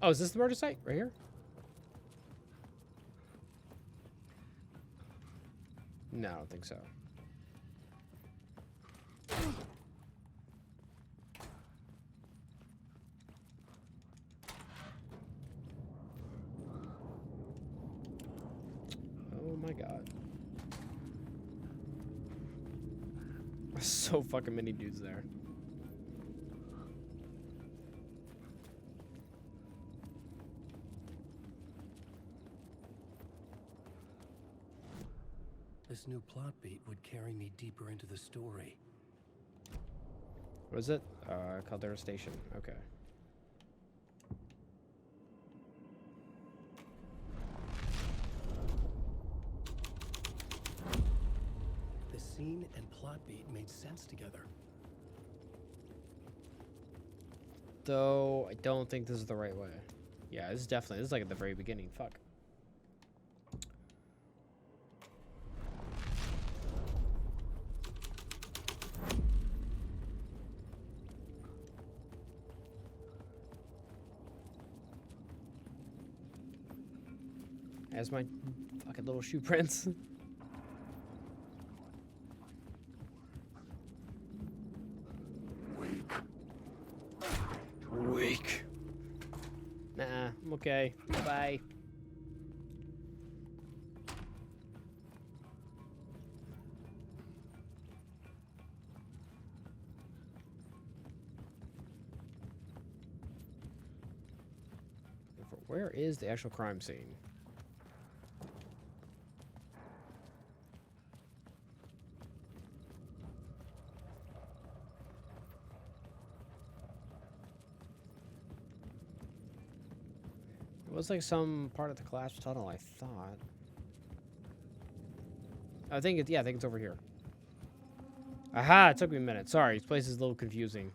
Oh, is this the murder site? Right here? No, I don't think so. Oh my god. So fucking many dudes there. This new plot beat would carry me deeper into the story. What is it? Caldera Station. Okay. The scene and plot beat made sense together. Though, I don't think this is the right way. Yeah, this is like at the very beginning. Fuck. As my fucking little shoe prints. Weak. Nah, I'm okay. Bye. Where is the actual crime scene? It was like some part of the collapsed tunnel, I thought. I think it's over here. Aha, it took me a minute. Sorry, this place is a little confusing.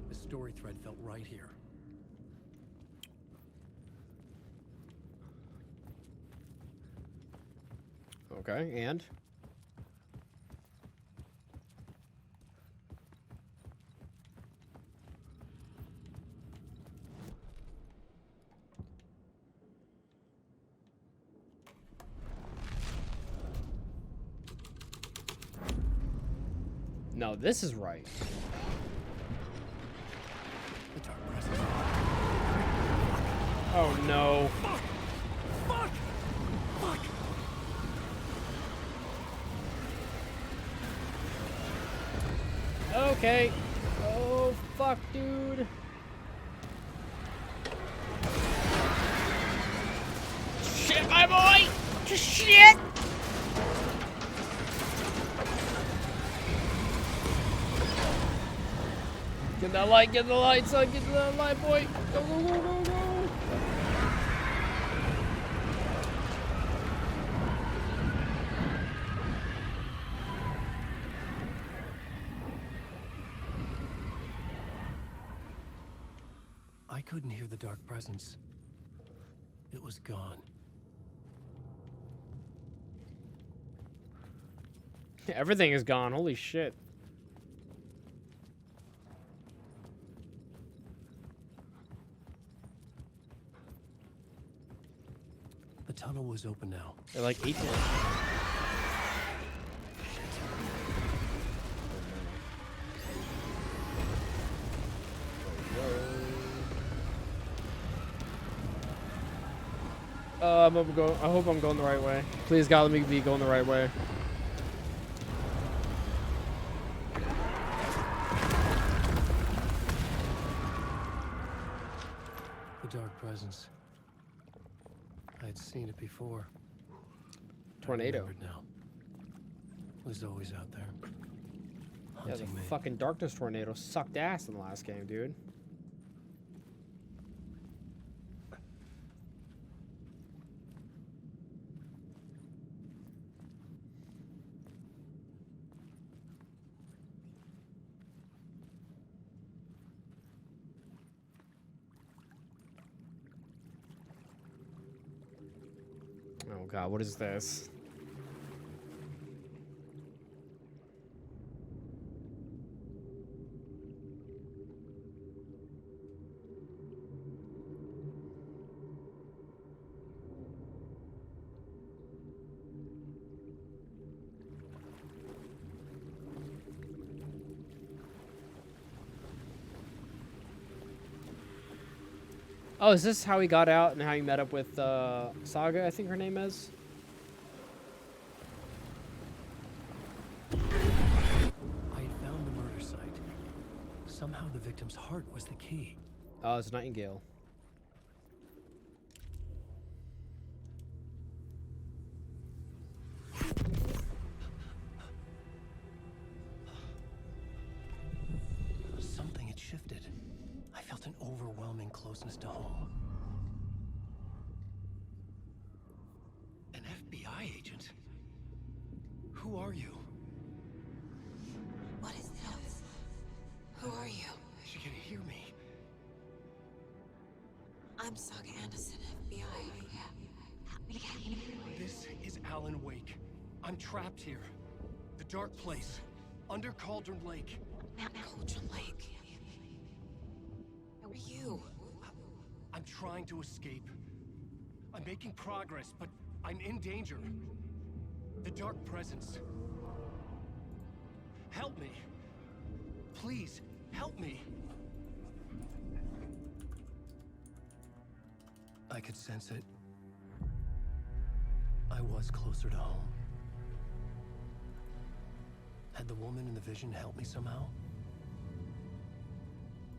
The story thread felt right here. Okay, and? No, this is right. The dark presence. Oh no. Fuck! Fuck! Fuck! Okay. Oh, fuck, dude. Shit, my boy! Shit! Get that light, get the light, son. Get to that light, boy. Go, go, go, go, go. I couldn't hear the dark presence. It was gone. Everything is gone. Holy shit. The tunnel was open now. They're like equal. I hope I'm going the right way. Please, God, let me be going the right way. The dark presence. I had seen it before. Tornado. I remembered now. It was always out there. Yeah, the Hunting me. fucking darkness tornado sucked ass in the last game, dude. Oh god, what is this? Oh, is this how he got out and how he met up with Saga, I think her name is? I had found the murder site. Somehow the victim's heart was the key. Oh, it's Nightingale. Something had shifted. I felt an overwhelming closeness to home. An FBI agent? Who are you? What is this? Who are you? She can hear me. I'm Saga Anderson, FBI. This is Alan Wake. I'm trapped here. The dark place. Under Cauldron Lake. Cauldron Lake. Who are you? I'm trying to escape. I'm making progress, but I'm in danger. The dark presence. Help me. Please, help me. I could sense it. I was closer to home. Had the woman in the vision helped me somehow?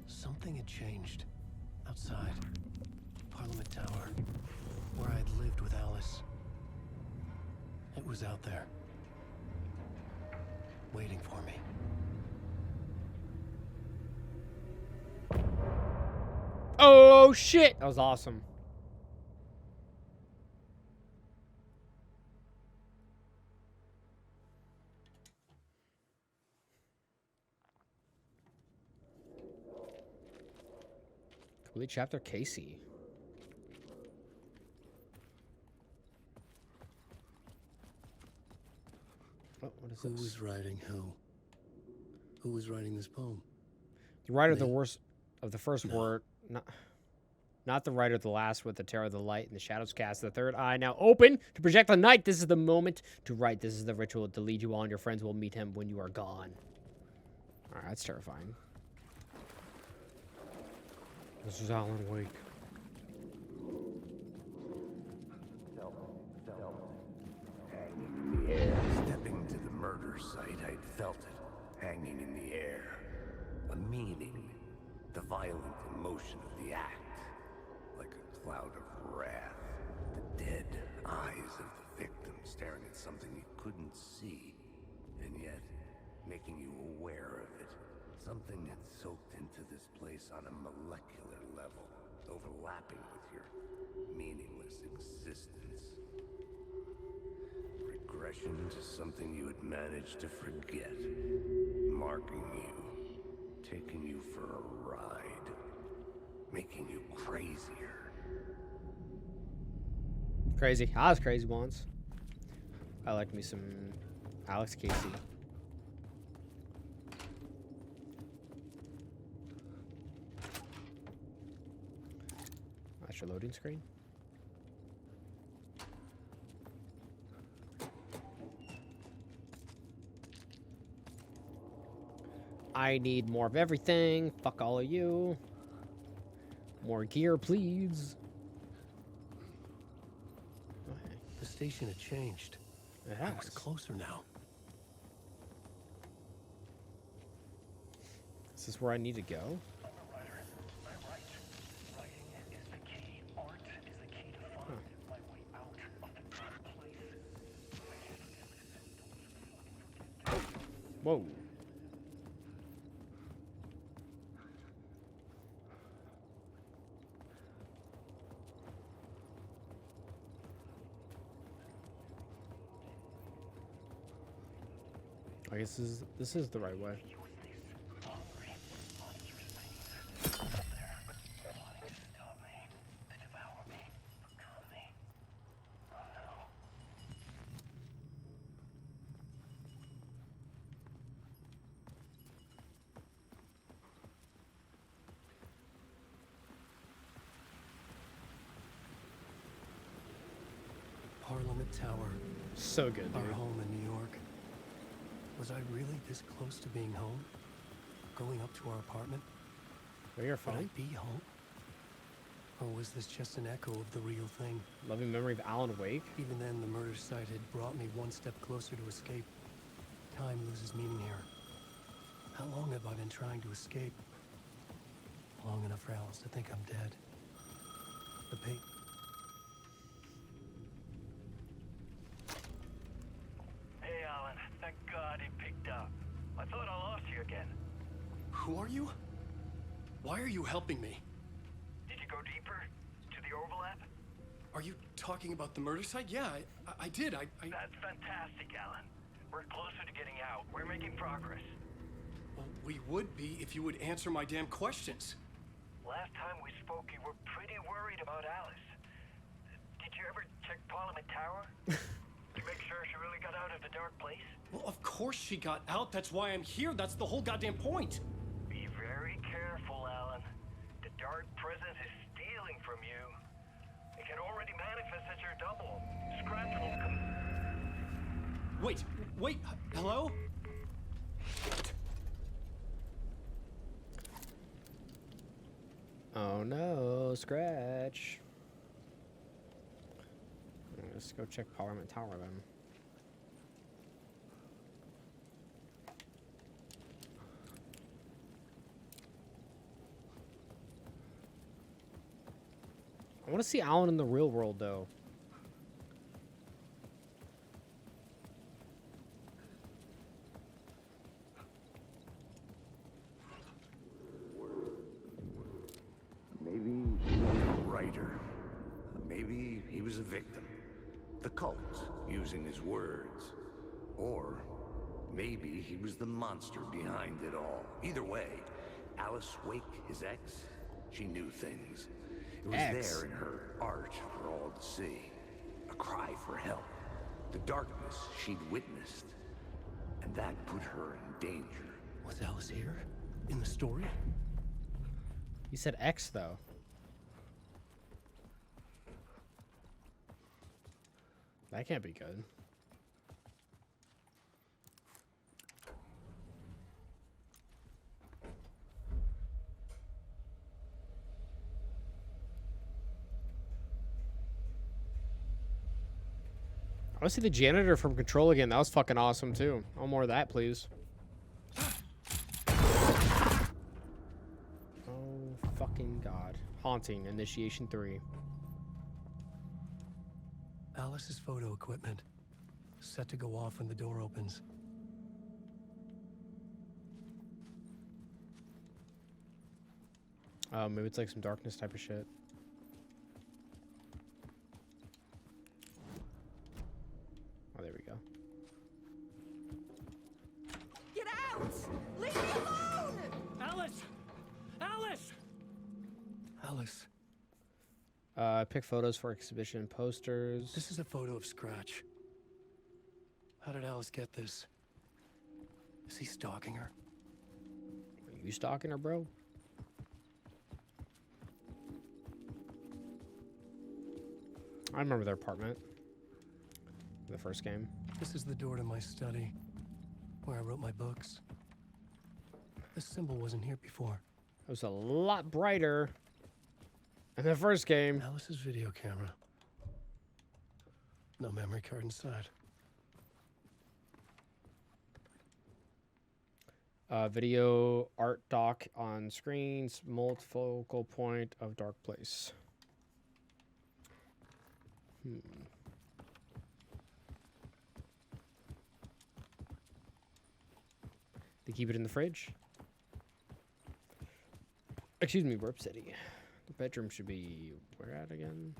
Something had changed. Outside. Parliament Tower. Where I'd lived with Alice. It was out there. Waiting for me. Oh, shit! That was awesome. Complete chapter Casey. Oh, what is Who this? was writing who? Who was writing this poem? The writer of the Me? worst of the first No. word, not the writer of the last, with the terror of the light and the shadows cast. The third eye now open to project the night. This is the moment to write. This is the ritual to lead you on. Your friends will meet him when you are gone. All right, that's terrifying. This is Alan Wake. Stepping to the murder site, I'd felt it, hanging in the air. A meaning, the violent emotion of the act. Like a cloud of wrath. The dead eyes of the victim staring at something you couldn't see. And yet, making you aware of it. Something had soaked into this place on a molecular level, overlapping with your meaningless existence. Regression to something you had managed to forget. Marking you. Taking you for a ride. Making you crazier. Crazy. I was crazy once. I liked me some Alex Casey. That's your loading screen. I need more of everything. Fuck all of you. More gear, please. Okay. The station had changed. It I has. was closer now. Is this where I need to go? Whoa. I guess this is the right way. Parliament Tower. So good, Our dude. home in New York. Was I really this close to being home? Going up to our apartment? Are your Would I phone? be home? Or was this just an echo of the real thing? Loving memory of Alan Wake. Even then, the murder site had brought me one step closer to escape. Time loses meaning here. How long have I been trying to escape? Long enough for Alice to think I'm dead. The pain. Hey, Alan. Thank God he picked up. I thought I lost you again. Who are you? Why are you helping me? Did you go deeper? To the overlap? Are you talking about the murder site? Yeah, I did. That's fantastic, Alan. We're closer to getting out. We're making progress. Well, we would be if you would answer my damn questions. Last time we spoke, you were pretty worried about Alice. Did you ever check Parliament Tower? To make sure she really got out of the dark place? Well, of course she got out. That's why I'm here. That's the whole goddamn point. Be very careful, Alan. The dark presence is stealing from you. It can already manifest as your double. Scratch will come. Wait, hello? Oh no, Scratch. Let's go check Parliament Tower then. I want to see Alan in the real world though. Maybe he was a writer. Maybe he was a victim. The cult, using his words. Or maybe he was the monster behind it all. Either way, Alice Wake, his ex, she knew things. It was there in her art for all to see. A cry for help. The darkness she'd witnessed. And that put her in danger. Was Alice here? In the story? You said X though. That can't be good. I want to see the janitor from Control again. That was fucking awesome too. Oh, more of that, please. Oh, fucking God. Haunting, Initiation 3. Alice's photo equipment. Set to go off when the door opens. Maybe it's like some darkness type of shit. Oh, there we go. Get out! Leave me alone! Alice! Alice! Alice. Pick photos for exhibition posters. This is a photo of Scratch. How did Alice get this? Is he stalking her? Are you stalking her, bro? I remember their apartment. The first game. This is the door to my study, where I wrote my books. This symbol wasn't here before. It was a lot brighter in the first game. Alice's video camera. No memory card inside. Video art dock on screens, multifocal point of dark place. They keep it in the fridge. Excuse me, Burp City. The bedroom should be where at again?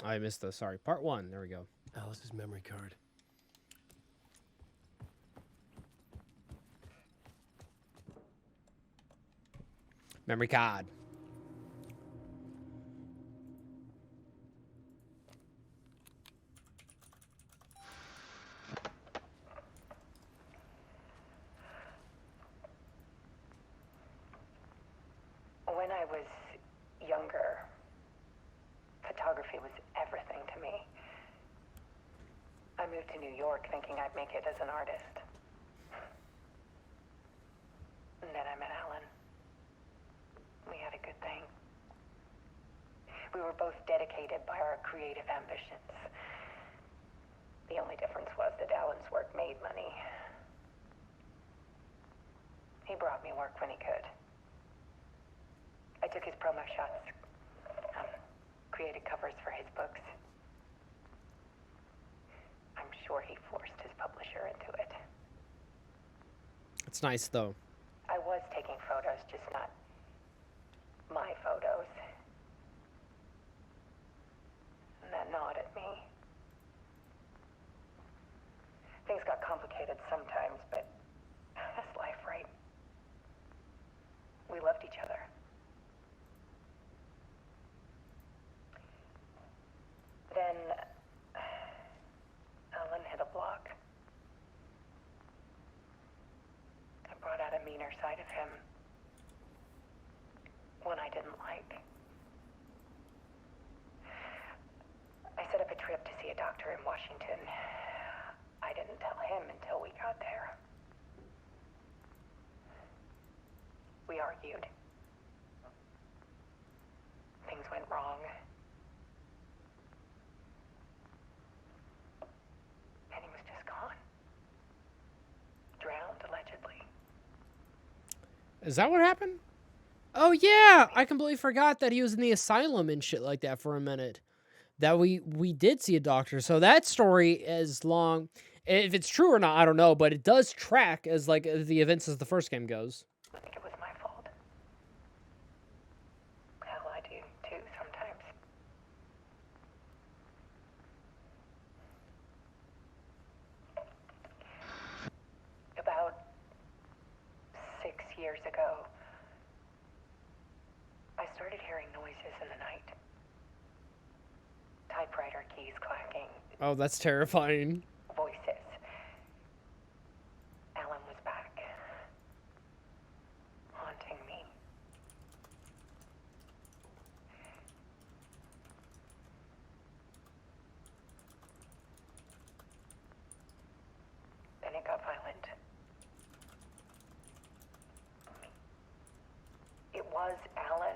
I missed the, sorry, part 1. There we go. Alice's memory card. Memory card. When I was younger, photography was everything to me. I moved to New York thinking I'd make it as an artist. And then I met Alan. We had a good thing. We were both dedicated by our creative ambitions. The only difference was that Alan's work made money. He brought me work when he could. I took his promo shots, created covers for his books. I'm sure he forced his publisher into it. It's nice, though. I was taking photos, just not my photos. And that gnawed at me. Things got complicated sometimes, but that's life, right? We loved each other. Then Alan hit a block. I brought out a meaner side of him. One I didn't like. I set up a trip to see a doctor in Washington. I didn't tell him until we got there. We argued. Things went wrong. And he was just gone. Drowned, allegedly. Is that what happened? Oh, yeah. I completely forgot that he was in the asylum and shit like that for a minute. That we did see a doctor. So that story is long. If it's true or not, I don't know. But it does track as like the events as the first game goes. I think it was my fault. Hell, I do too sometimes. About 6 years ago, I started hearing noises in the night. Typewriter keys clacking, Oh, that's terrifying. voices. Alan was back, haunting me. Then it got violent. It was Alan.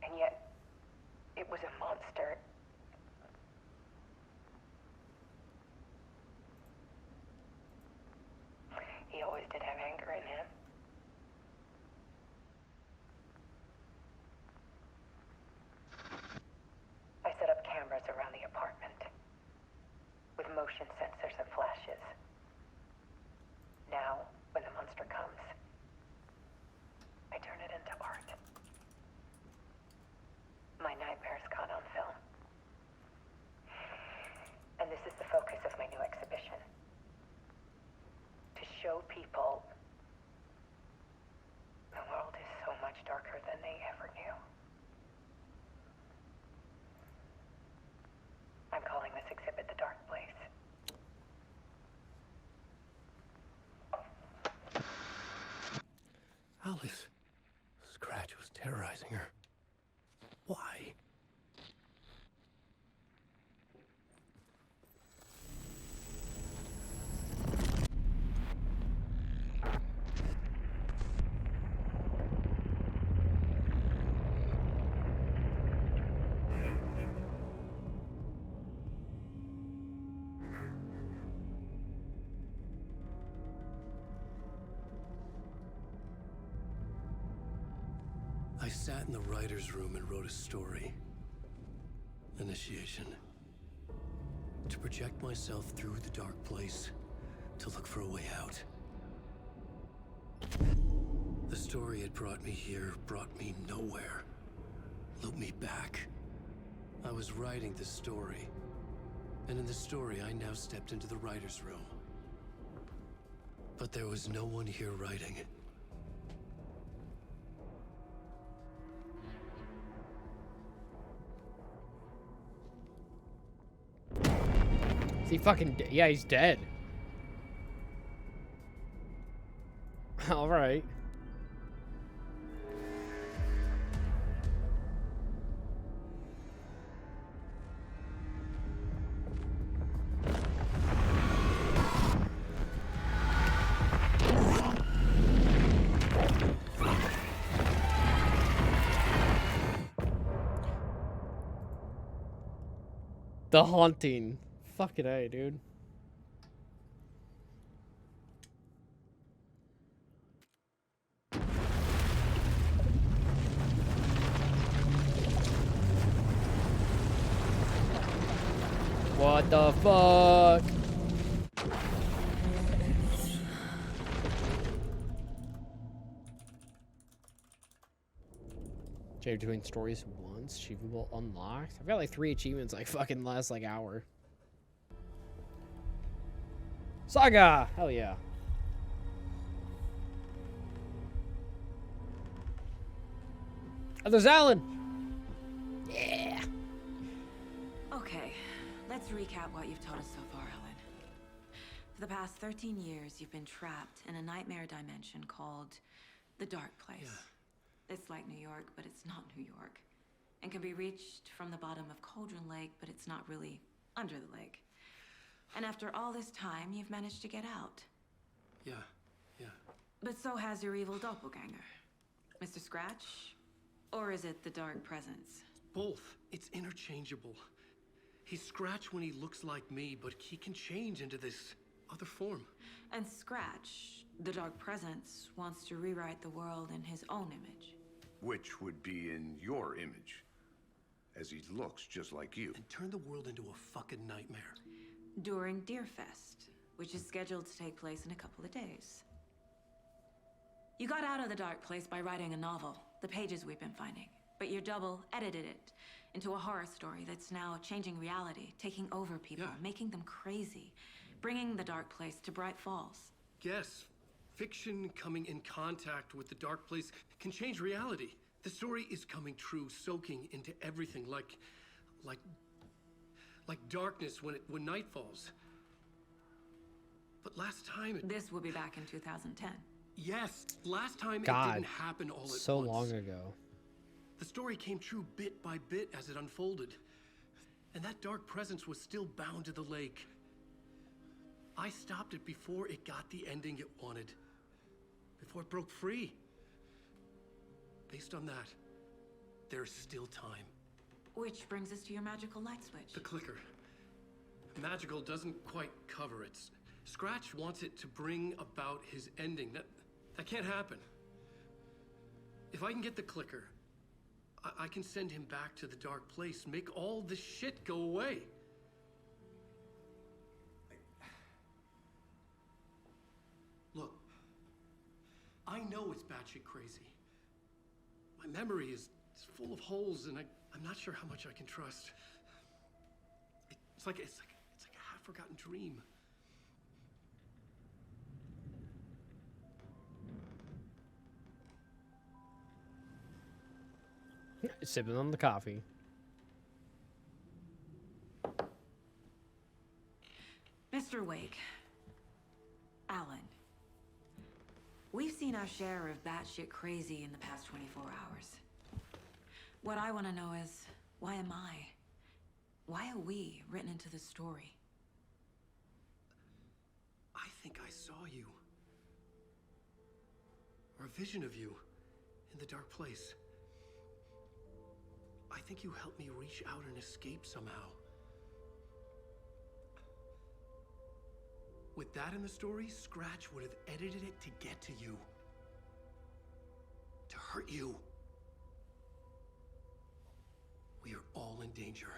And yet, it was a monster. He always did have anger in him. I set up cameras around the apartment with motion sensors and flashes. Now, when the monster comes, I turn it into art. My nightmares caught on film. And this is the focus of my new exhibition. To show people the world is so much darker than they ever knew. I'm calling this exhibit The Dark Place. Alice. Scratch was terrorizing her. Why? I sat in the writer's room and wrote a story. Initiation. To project myself through the dark place, to look for a way out. The story had brought me here, brought me nowhere. Loop me back. I was writing the story. And in the story, I now stepped into the writer's room. But there was no one here writing. Is he fucking yeah, he's dead. All right. The Haunting. Fucking A, dude. What the fuck? Change between stories once. Achievable unlocked. I've got like 3 achievements like fucking last like hour. Saga! Hell yeah. Oh, there's Alan! Yeah! Okay, let's recap what you've taught us so far, Ellen. For the past 13 years, you've been trapped in a nightmare dimension called the Dark Place. Yeah. It's like New York, but it's not New York. And can be reached from the bottom of Cauldron Lake, but it's not really under the lake. And after all this time, you've managed to get out. Yeah. But so has your evil doppelganger. Mr. Scratch? Or is it the Dark Presence? Both. It's interchangeable. He's Scratch when he looks like me, but he can change into this other form. And Scratch, the Dark Presence, wants to rewrite the world in his own image. Which would be in your image, as he looks just like you. And turn the world into a fucking nightmare. During Deerfest, which is scheduled to take place in a couple of days. You got out of the Dark Place by writing a novel, the pages we've been finding. But your double edited it into a horror story that's now changing reality, taking over people, making them crazy, bringing the Dark Place to Bright Falls. Yes, fiction coming in contact with the Dark Place can change reality. The story is coming true, soaking into everything, like darkness when night falls. But last time This will be back in 2010. Yes, last time God, it didn't happen all at once. so long ago. The story came true bit by bit as it unfolded. And that dark presence was still bound to the lake. I stopped it before it got the ending it wanted. Before it broke free. Based on that, there's still time. Which brings us to your magical light switch. The clicker. Magical doesn't quite cover it. Scratch wants it to bring about his ending. That can't happen. If I can get the clicker, I can send him back to the Dark Place, make all this shit go away. Look, I know it's batshit crazy. My memory is full of holes, and I'm not sure how much I can trust. It's like a half-forgotten dream. Sipping on the coffee. Mr. Wake, Alan, we've seen our share of batshit crazy in the past 24 hours. What I want to know is, why am I? Why are we written into the story? I think I saw you. Or a vision of you in the Dark Place. I think you helped me reach out and escape somehow. With that in the story, Scratch would have edited it to get to you. To hurt you. We are all in danger.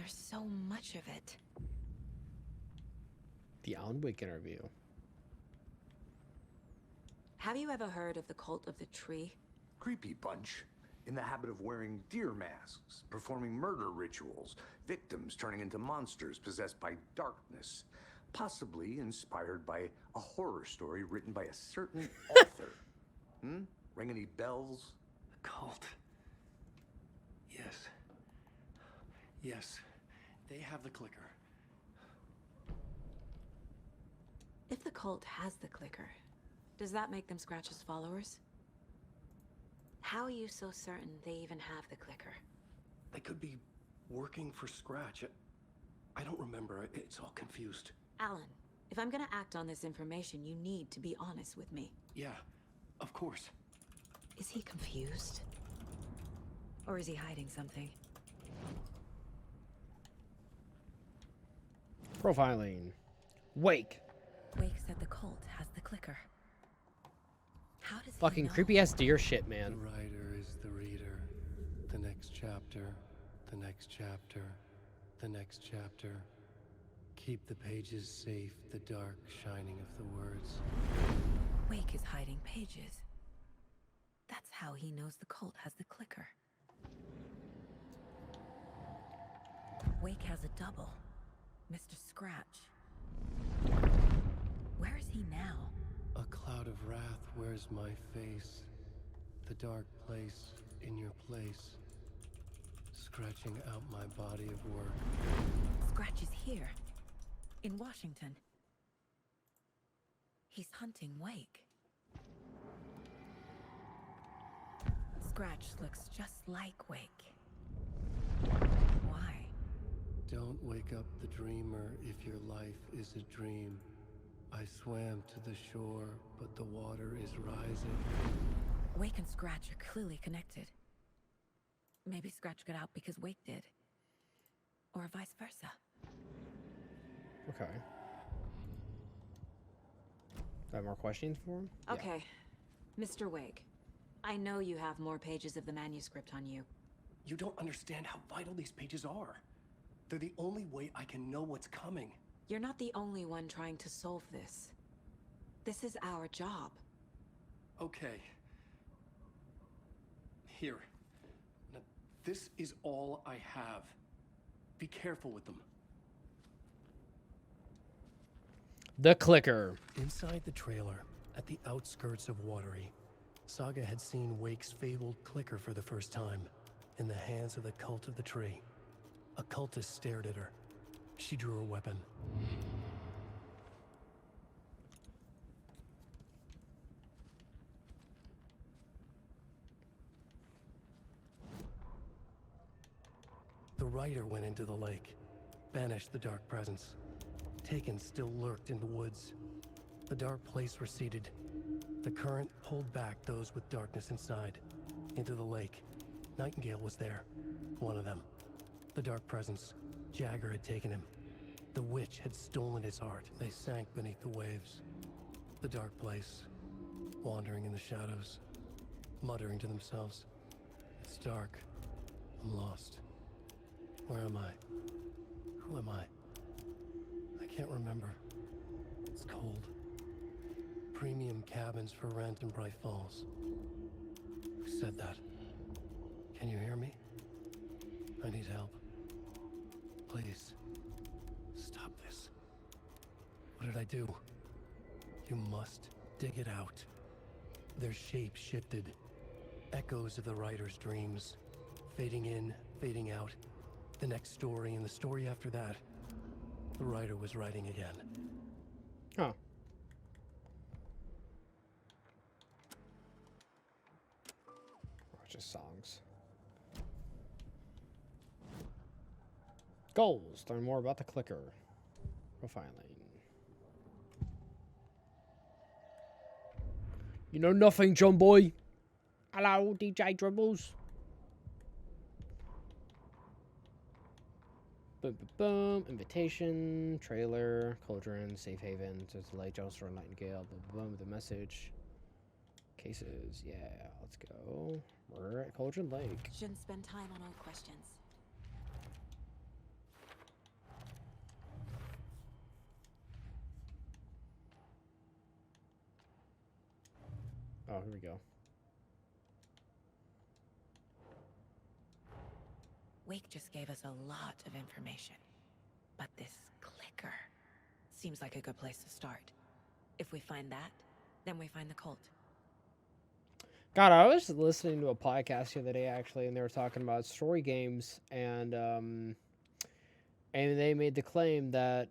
There's so much of it. The Alan Wake interview. Have you ever heard of the Cult of the Tree? Creepy bunch. In the habit of wearing deer masks, performing murder rituals, victims turning into monsters possessed by darkness, possibly inspired by a horror story written by a certain author. Ring any bells? The cult. Yes. Yes. They have the clicker. If the cult has the clicker, does that make them Scratch's followers? How are you so certain they even have the clicker? They could be working for Scratch. I don't remember. It's all confused. Alan, if I'm gonna act on this information, you need to be honest with me. Yeah, of course. Is he confused? Or is he hiding something? Profiling. Wake. Wake said the cult has the clicker. How does Fucking he know? creepy ass deer shit, The man. writer is the reader. The next chapter. The next chapter. The next chapter. Keep the pages safe, the dark shining of the words. Wake is hiding pages. That's how he knows the cult has the clicker. Wake has a double. Mr. Scratch. Where is he now? A cloud of wrath wears my face. The dark place in your place. Scratching out my body of work. Scratch is here. In Washington. He's hunting Wake. Scratch looks just like Wake. Why? Don't wake up the dreamer if your life is a dream. I swam to the shore, but the water is rising. Wake and Scratch are clearly connected. Maybe Scratch got out because Wake did. Or vice versa. Okay. Do I have more questions for him? Yeah. Okay. Mr. Wake, I know you have more pages of the manuscript on you. You don't understand how vital these pages are. They're the only way I can know what's coming. You're not the only one trying to solve this. This is our job. Okay. Here. Now, this is all I have. Be careful with them. The clicker. Inside the trailer, at the outskirts of Watery, Saga had seen Wake's fabled clicker for the first time, in the hands of the Cult of the Tree. A cultist stared at her. She drew her weapon. The writer went into the lake, banished the dark presence. Taken still lurked in the woods. The dark place receded. The current pulled back those with darkness inside, into the lake. Nightingale was there, one of them. The dark presence, Jagger had taken him. The witch had stolen his heart. They sank beneath the waves. The dark place, wandering in the shadows, muttering to themselves. It's dark. I'm lost. Where am I? Who am I? I can't remember. It's cold. Premium cabins for rent in Bright Falls. Who said that? Can you hear me? I need help. Please. Stop this. What did I do? You must dig it out. Their shape shifted. Echoes of the writer's dreams. Fading in, fading out. The next story and the story after that. The writer was writing again. Oh. Just songs. Goals. Learn more about the clicker. Profiling. You know nothing, John boy. Hello, DJ Dribbles. Boom, boom, boom. Invitation, trailer, cauldron, safe haven, there's a light, Joster, Nightingale, boom, boom, boom, the message. Cases, yeah, let's go. We're at Cauldron Lake. Shouldn't spend time on old questions. Oh, here we go. Wake just gave us a lot of information. But this clicker seems like a good place to start. If we find that, then we find the cult. God, I was listening to a podcast the other day actually, and they were talking about story games, and they made the claim that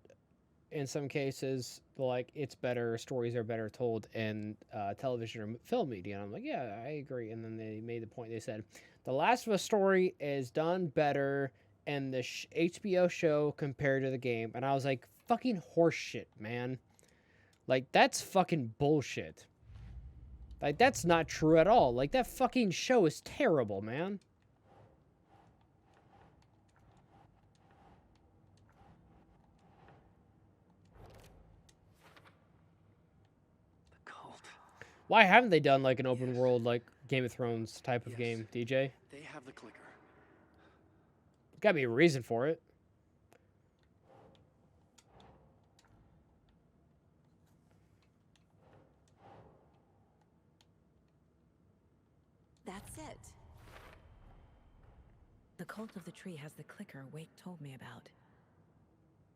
in some cases, like it's better, stories are better told in television or film media. And I'm like, yeah, I agree. And then they made the point. They said, The Last of Us story is done better in the HBO show compared to the game. And I was like, fucking horseshit, man. Like, that's fucking bullshit. Like, that's not true at all. Like, that fucking show is terrible, man. The cult. Why haven't they done, like, an open world, like, Game of Thrones type of Yes. game, DJ? They have the clicker. Gotta be a reason for it. That's it. The cult of the tree has the clicker Wake told me about.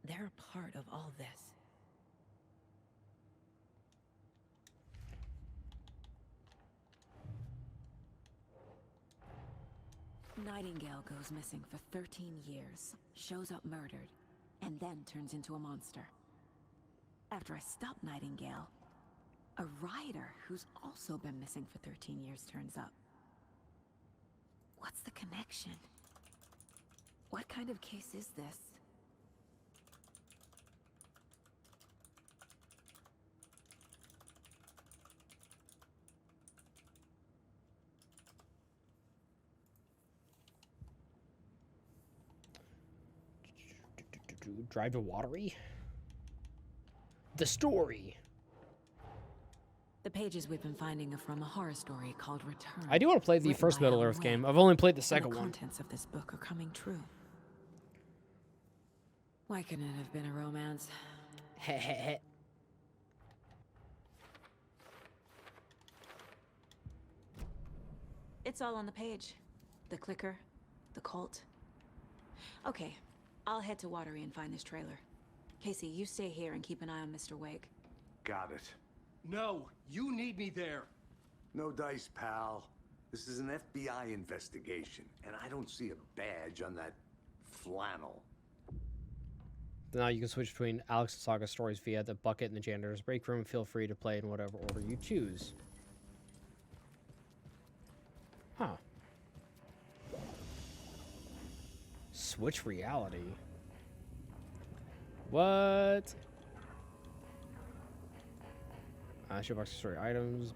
They're a part of all this. Nightingale goes missing for 13 years, shows up murdered, and then turns into a monster. After I stop Nightingale, a rider who's also been missing for 13 years turns up. What's the connection? What kind of case is this? Drive to Watery? The story. The pages we've been finding are from a horror story called Return. I do want to play the written first by Middle Alan Earth game. Wake, I've only played the and second the one. contents of this book are coming true. Why couldn't it have been a romance? It's all on the page. The clicker, the cult. Okay, I'll head to Watery and find this trailer. Casey, you stay here and keep an eye on Mr. Wake. Got it. No, you need me there. No dice, pal. This is an FBI investigation, and I don't see a badge on that flannel. Now you can switch between Alex and Saga stories via the bucket and the janitor's break room. Feel free to play in whatever order you choose. Huh. Switch reality. What? Shoebox story items.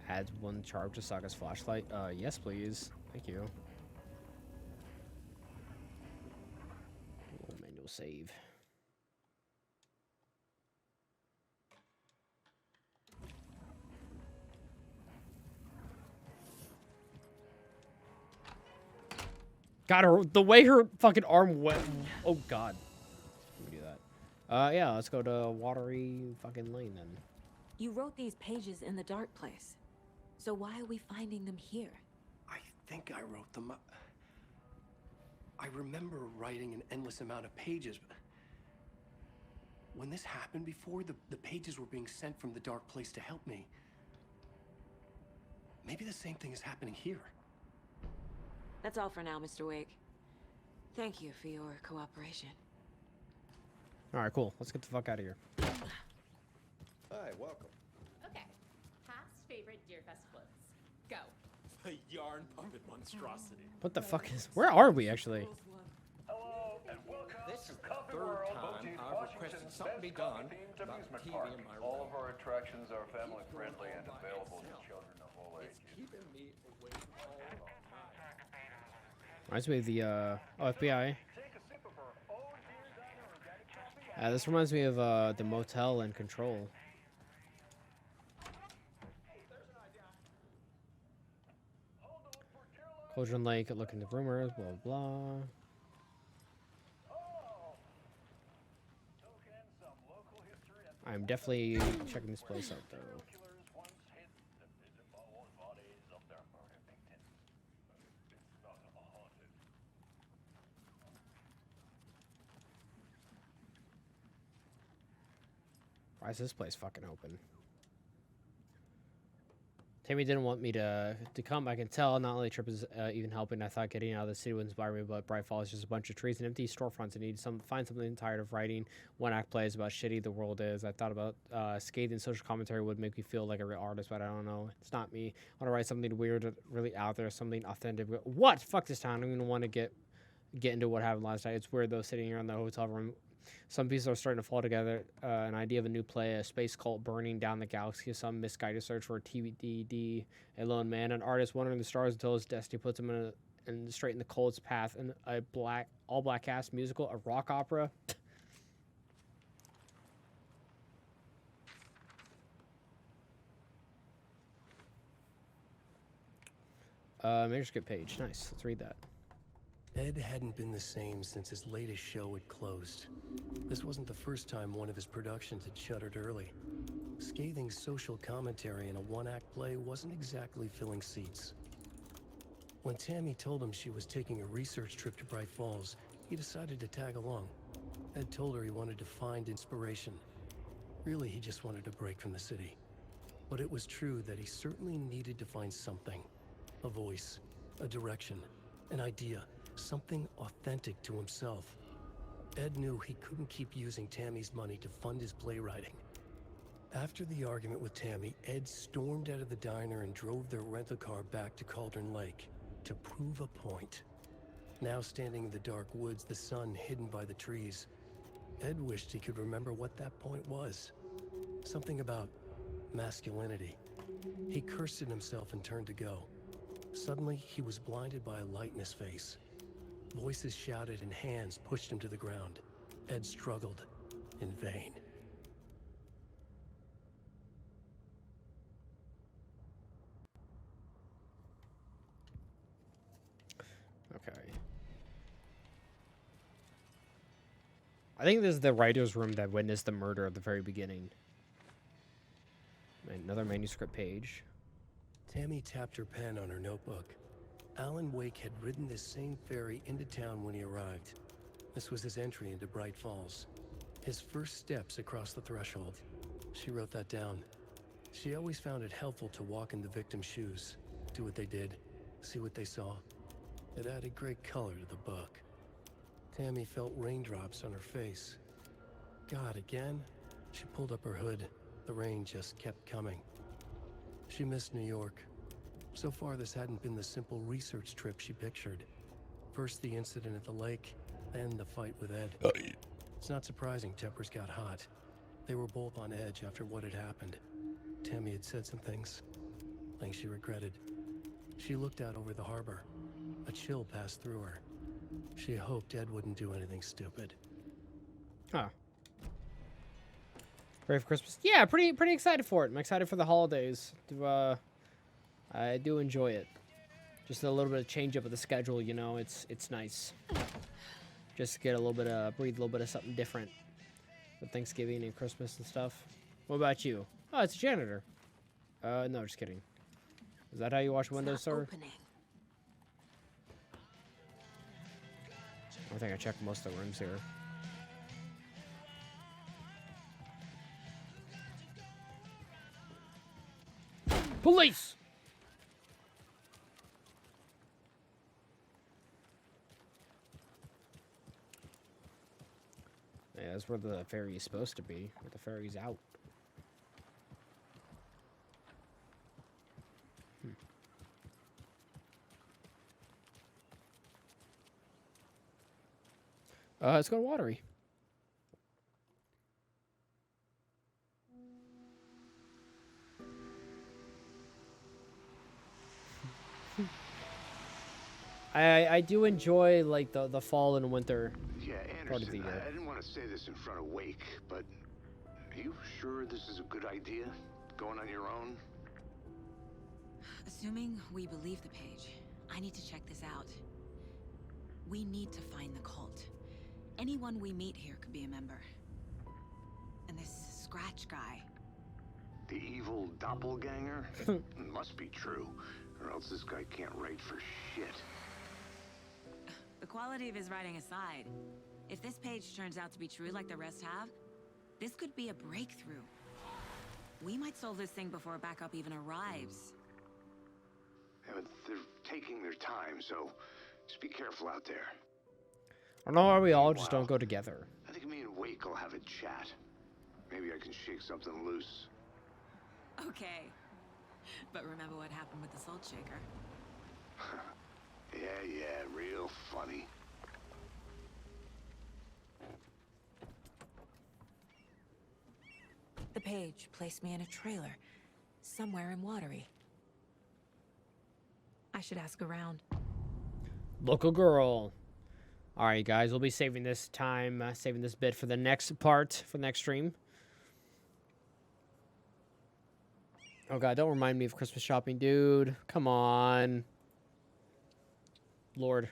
Adds 1 charge to Saga's flashlight. Yes, please. Thank you. Manual save. God, the way her fucking arm went. Oh, God. Let me do that. Yeah, let's go to Watery fucking Lane then. You wrote these pages in the dark place. So why are we finding them here? I think I wrote them up. I remember writing an endless amount of pages, but when this happened before, the pages were being sent from the dark place to help me. Maybe the same thing is happening here. That's all for now, Mr. Wake. Thank you for your cooperation. All right, cool. Let's get the fuck out of here. Hi, welcome. Okay. Past favorite Deerfest quotes. Go. The yarn puppet monstrosity. What the fuck is... Where are we, actually? Hello and welcome This is to the Coffee third World, time Boatie's I've requested Washington's something be best done coffee-themed about amusement TV park. in my All room. of our attractions are family Keeps friendly going and by available to itself. children of all It's ages. keeping me awake all the time. Reminds me of the FBI. Take a sip of our own dear diner organic coffee. This reminds me of the motel and Control. Cauldron Lake, look into rumors, blah blah. I'm definitely checking this place out, though. Why is this place fucking open? Tammy didn't want me to come. I can tell. Not only trip is even helping. I thought getting out of the city would inspire me, but Bright Falls is just a bunch of trees and empty storefronts. I need find something. Tired of writing one-act plays about shitty the world is. I thought about scathing social commentary would make me feel like a real artist, but I don't know. It's not me. I want to write something weird, really out there, something authentic. What? Fuck this town. I don't even want to get into what happened last night. It's weird though, sitting here in the hotel room. Some pieces are starting to fall together. An idea of a new play, a space cult burning down the galaxy, some misguided search for a TDD, a lone man, an artist wandering the stars until his destiny puts him in straight in the cold's path, and a all black cast musical, a rock opera. Manuscript page, nice. Let's read that. Ed hadn't been the same since his latest show had closed. This wasn't the first time one of his productions had shuttered early. Scathing social commentary in a one-act play wasn't exactly filling seats. When Tammy told him she was taking a research trip to Bright Falls, he decided to tag along. Ed told her he wanted to find inspiration. Really, he just wanted a break from the city. But it was true that he certainly needed to find something. A voice, a direction, an idea. Something authentic to himself. Ed knew he couldn't keep using Tammy's money to fund his playwriting. After the argument with Tammy, Ed stormed out of the diner and drove their rental car back to Cauldron Lake to prove a point. Now standing in the dark woods, the sun hidden by the trees, Ed wished he could remember what that point was. Something about masculinity. He cursed at himself and turned to go. Suddenly, he was blinded by a light in his face. Voices shouted and hands pushed him to the ground. Ed struggled in vain. Okay. I think this is the writer's room that witnessed the murder at the very beginning. Another manuscript page. Tammy tapped her pen on her notebook. Alan Wake had ridden this same ferry into town when he arrived. This was his entry into Bright Falls. His first steps across the threshold. She wrote that down. She always found it helpful to walk in the victim's shoes, do what they did, see what they saw. It added great color to the book. Tammy felt raindrops on her face. God, again? She pulled up her hood. The rain just kept coming. She missed New York. So far, this hadn't been the simple research trip she pictured. First the incident at the lake, then the fight with Ed. It's not surprising tempers got hot. They were both on edge after what had happened. Tammy had said some things she regretted. She looked out over the harbor. A chill passed through her. She hoped Ed wouldn't do anything stupid. Huh. Ready for Christmas? Yeah, pretty excited for it. I'm excited for the holidays. I do enjoy it. Just a little bit of change up of the schedule, you know. It's nice. Just to get a little bit of breathe a little bit of something different with Thanksgiving and Christmas and stuff. What about you? Oh, it's a janitor. No, just kidding. Is that how you wash windows, sir? Opening. I think I checked most of the rooms here. Police! Yeah, that's where the ferry is supposed to be. Where the ferry's out. Let's go to Watery. I do enjoy like the fall and winter part of the year. I didn't want to say this in front of Wake, but are you sure this is a good idea? Going on your own? Assuming we believe the page, I need to check this out. We need to find the cult. Anyone we meet here could be a member. and this Scratch guy. The evil doppelganger? Must be true, or else this guy can't write for shit. The quality of his writing aside, if this page turns out to be true like the rest have, this could be a breakthrough. We might solve this thing before backup even arrives. Yeah, but they're taking their time, so just be careful out there. I don't know why we all just don't go together. I think me and Wake will have a chat. Maybe I can shake something loose. Okay. But remember what happened with the Salt Shaker? Yeah, real funny. The page placed me in a trailer, somewhere in Watery. I should ask around. Local girl. All right, guys, we'll be saving this time, saving this bit for the next part, for the next stream. Oh, God, don't remind me of Christmas shopping, dude. Come on. Lord.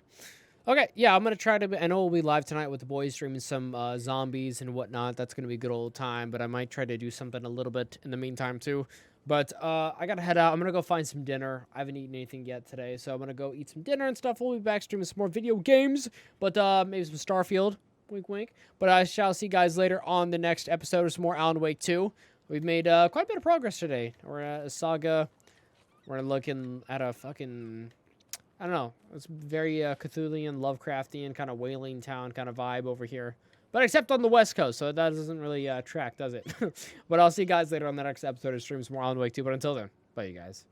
Okay, yeah, I'm going to try to... I know we'll be live tonight with the boys streaming some zombies and whatnot. That's going to be a good old time, but I might try to do something a little bit in the meantime, too. But I got to head out. I'm going to go find some dinner. I haven't eaten anything yet today, so I'm going to go eat some dinner and stuff. We'll be back streaming some more video games, but maybe some Starfield. Wink, wink. But I shall see you guys later on the next episode of some more Alan Wake 2. We've made quite a bit of progress today. We're at a saga. We're looking at a fucking... I don't know. It's very Cthulhian, Lovecraftian, kind of whaling town kind of vibe over here. But except on the West Coast, so that doesn't really track, does it? But I'll see you guys later on the next episode of Streams More Alan Wake 2. But until then, bye, you guys.